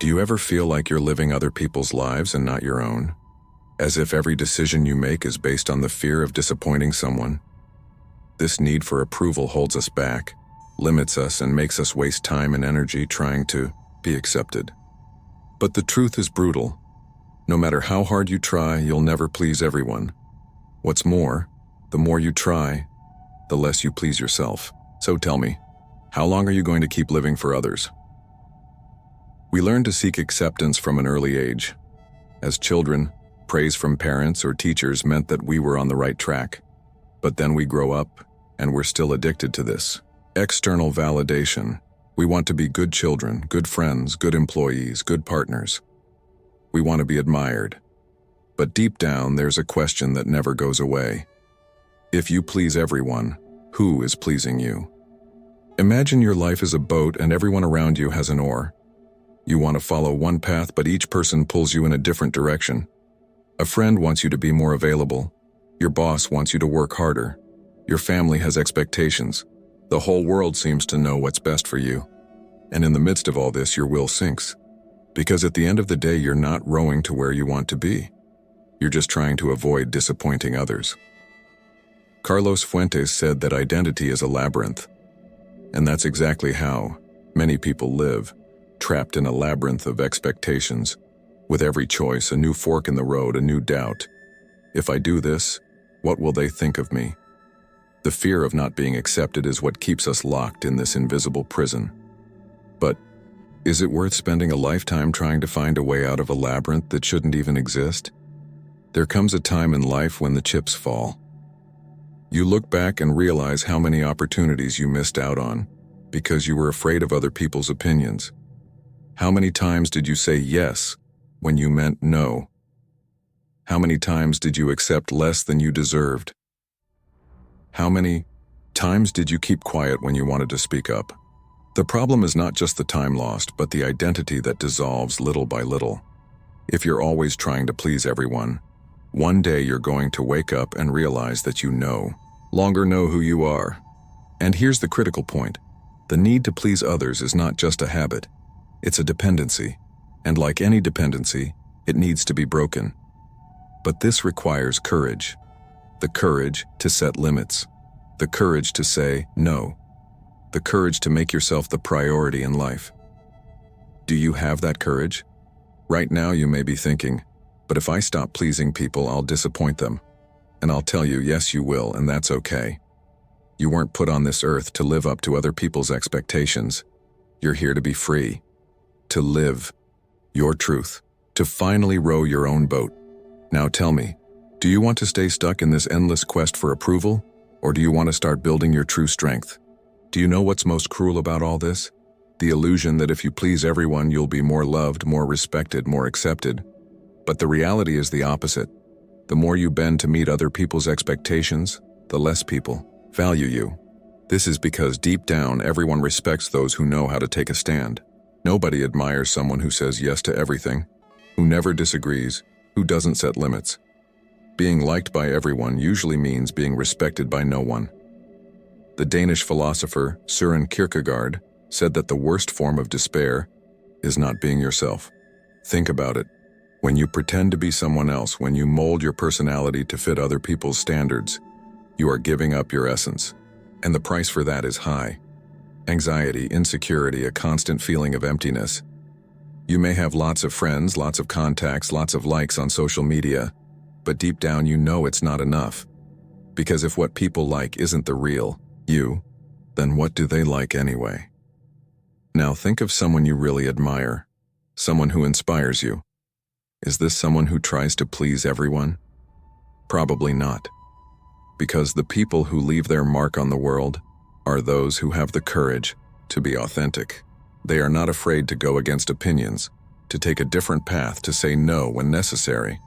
Do you ever feel like you're living other people's lives and not your own? As if every decision you make is based on the fear of disappointing someone? This need for approval holds us back, limits us, and makes us waste time and energy trying to be accepted. But the truth is brutal. No matter how hard you try, you'll never please everyone. What's more, the more you try, the less you please yourself. So tell me, how long are you going to keep living for others? We learn to seek acceptance from an early age. As children, praise from parents or teachers meant that we were on the right track. But then we grow up, and we're still addicted to this. External validation. We want to be good children, good friends, good employees, good partners. We want to be admired. But deep down, there's a question that never goes away. If you please everyone, who is pleasing you? Imagine your life is a boat and everyone around you has an oar. You want to follow one path, but each person pulls you in a different direction. A friend wants you to be more available. Your boss wants you to work harder. Your family has expectations. The whole world seems to know what's best for you. And in the midst of all this, your will sinks. Because at the end of the day, you're not rowing to where you want to be. You're just trying to avoid disappointing others. Carlos Fuentes said that identity is a labyrinth. And that's exactly how many people live, trapped in a labyrinth of expectations. With every choice, a new fork in the road, a new doubt. If I do this, what will they think of me? The fear of not being accepted is what keeps us locked in this invisible prison. But is it worth spending a lifetime trying to find a way out of a labyrinth that shouldn't even exist? There comes a time in life when the chips fall. You look back and realize how many opportunities you missed out on because you were afraid of other people's opinions. How many times did you say yes when you meant no? How many times did you accept less than you deserved? How many times did you keep quiet when you wanted to speak up? The problem is not just the time lost, but the identity that dissolves little by little. If you're always trying to please everyone, one day you're going to wake up and realize that you no longer know who you are. And here's the critical point. The need to please others is not just a habit. It's a dependency. And like any dependency, it needs to be broken. But this requires courage. The courage to set limits. The courage to say no. The courage to make yourself the priority in life. Do you have that courage? Right now you may be thinking, but if I stop pleasing people, I'll disappoint them. And I'll tell you, yes, you will, and that's okay. You weren't put on this earth to live up to other people's expectations. You're here to be free. To live your truth. To finally row your own boat. Now tell me, do you want to stay stuck in this endless quest for approval? Or do you want to start building your true strength? Do you know what's most cruel about all this? The illusion that if you please everyone, you'll be more loved, more respected, more accepted. But the reality is the opposite. The more you bend to meet other people's expectations, the less people value you. This is because deep down, everyone respects those who know how to take a stand. Nobody admires someone who says yes to everything, who never disagrees, who doesn't set limits. Being liked by everyone usually means being respected by no one. The Danish philosopher Søren Kierkegaard said that the worst form of despair is not being yourself. Think about it. When you pretend to be someone else, when you mold your personality to fit other people's standards, you are giving up your essence. And the price for that is high. Anxiety, insecurity, a constant feeling of emptiness. You may have lots of friends, lots of contacts, lots of likes on social media, but deep down you know it's not enough. Because if what people like isn't the real you, then what do they like anyway? Now think of someone you really admire, someone who inspires you. Is this someone who tries to please everyone? Probably not. Because the people who leave their mark on the world are those who have the courage to be authentic. They are not afraid to go against opinions, to take a different path, to say no when necessary.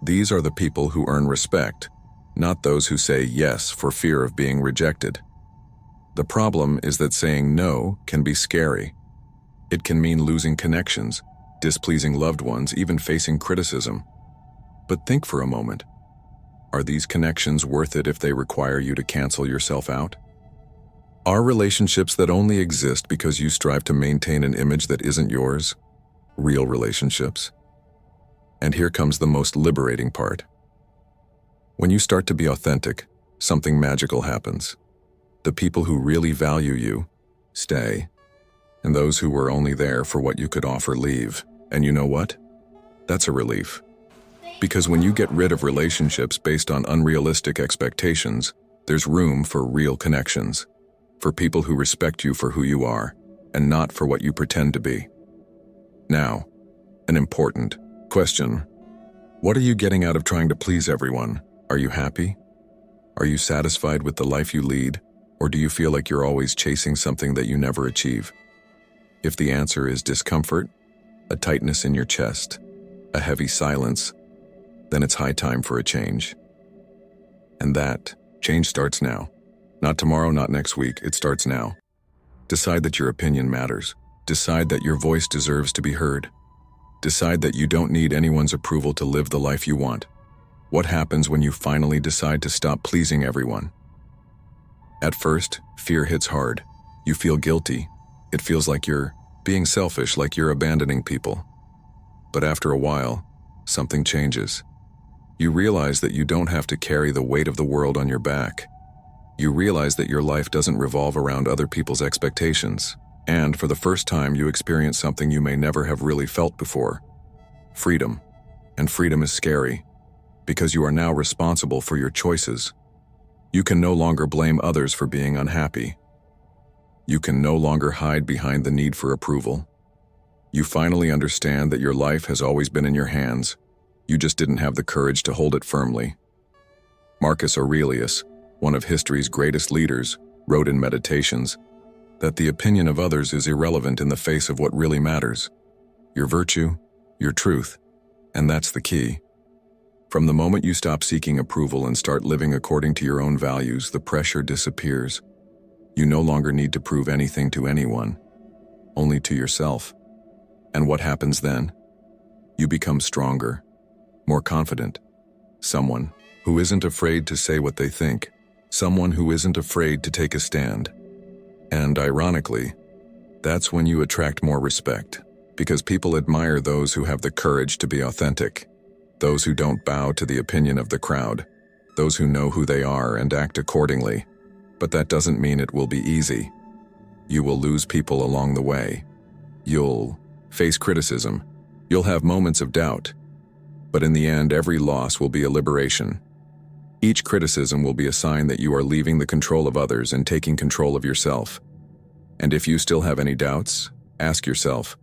These are the people who earn respect, not those who say yes for fear of being rejected. The problem is that saying no can be scary. It can mean losing connections, displeasing loved ones, even facing criticism. But think for a moment. Are these connections worth it if they require you to cancel yourself out? Are relationships that only exist because you strive to maintain an image that isn't yours? real relationships. And here comes the most liberating part. When you start to be authentic, something magical happens. The people who really value you stay, and those who were only there for what you could offer leave. And you know what? That's a relief. Because when you get rid of relationships based on unrealistic expectations, there's room for real connections, for people who respect you for who you are, and not for what you pretend to be. Now, an important question. What are you getting out of trying to please everyone? Are you happy? Are you satisfied with the life you lead, or do you feel like you're always chasing something that you never achieve? If the answer is discomfort, a tightness in your chest, a heavy silence, then it's high time for a change. And that change starts now. Not tomorrow, not next week, it starts now. Decide that your opinion matters. Decide that your voice deserves to be heard. Decide that you don't need anyone's approval to live the life you want. What happens when you finally decide to stop pleasing everyone? At first, fear hits hard. You feel guilty. It feels like you're being selfish, like you're abandoning people. But after a while, something changes. You realize that you don't have to carry the weight of the world on your back. You realize that your life doesn't revolve around other people's expectations. And for the first time, you experience something you may never have really felt before. Freedom. And freedom is scary, because you are now responsible for your choices. You can no longer blame others for being unhappy. You can no longer hide behind the need for approval. You finally understand that your life has always been in your hands. You just didn't have the courage to hold it firmly. Marcus Aurelius, one of history's greatest leaders, wrote in Meditations that the opinion of others is irrelevant in the face of what really matters: your virtue, your truth, and that's the key. From the moment you stop seeking approval and start living according to your own values, the pressure disappears. You no longer need to prove anything to anyone, only to yourself. And what happens then? You become stronger, more confident, someone who isn't afraid to say what they think, someone who isn't afraid to take a stand. And ironically, that's when you attract more respect, because people admire those who have the courage to be authentic, those who don't bow to the opinion of the crowd, those who know who they are and act accordingly. But that doesn't mean it will be easy. You will lose people along the way. You'll face criticism. You'll have moments of doubt. But in the end, every loss will be a liberation. Each criticism will be a sign that you are leaving the control of others and taking control of yourself. And if you still have any doubts, ask yourself,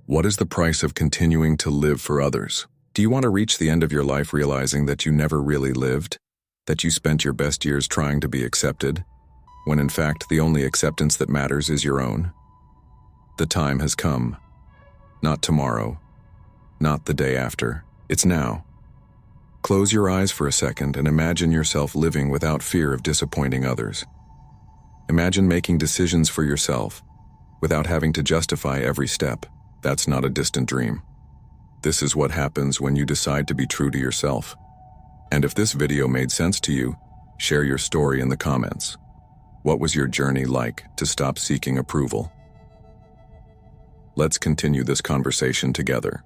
what is the price of continuing to live for others? Do you want to reach the end of your life realizing that you never really lived? That you spent your best years trying to be accepted, when in fact the only acceptance that matters is your own? The time has come. Not tomorrow. Not the day after. It's now. Close your eyes for a second and imagine yourself living without fear of disappointing others. Imagine making decisions for yourself, without having to justify every step. That's not a distant dream. This is what happens when you decide to be true to yourself. And if this video made sense to you, share your story in the comments. What was your journey like to stop seeking approval? Let's continue this conversation together.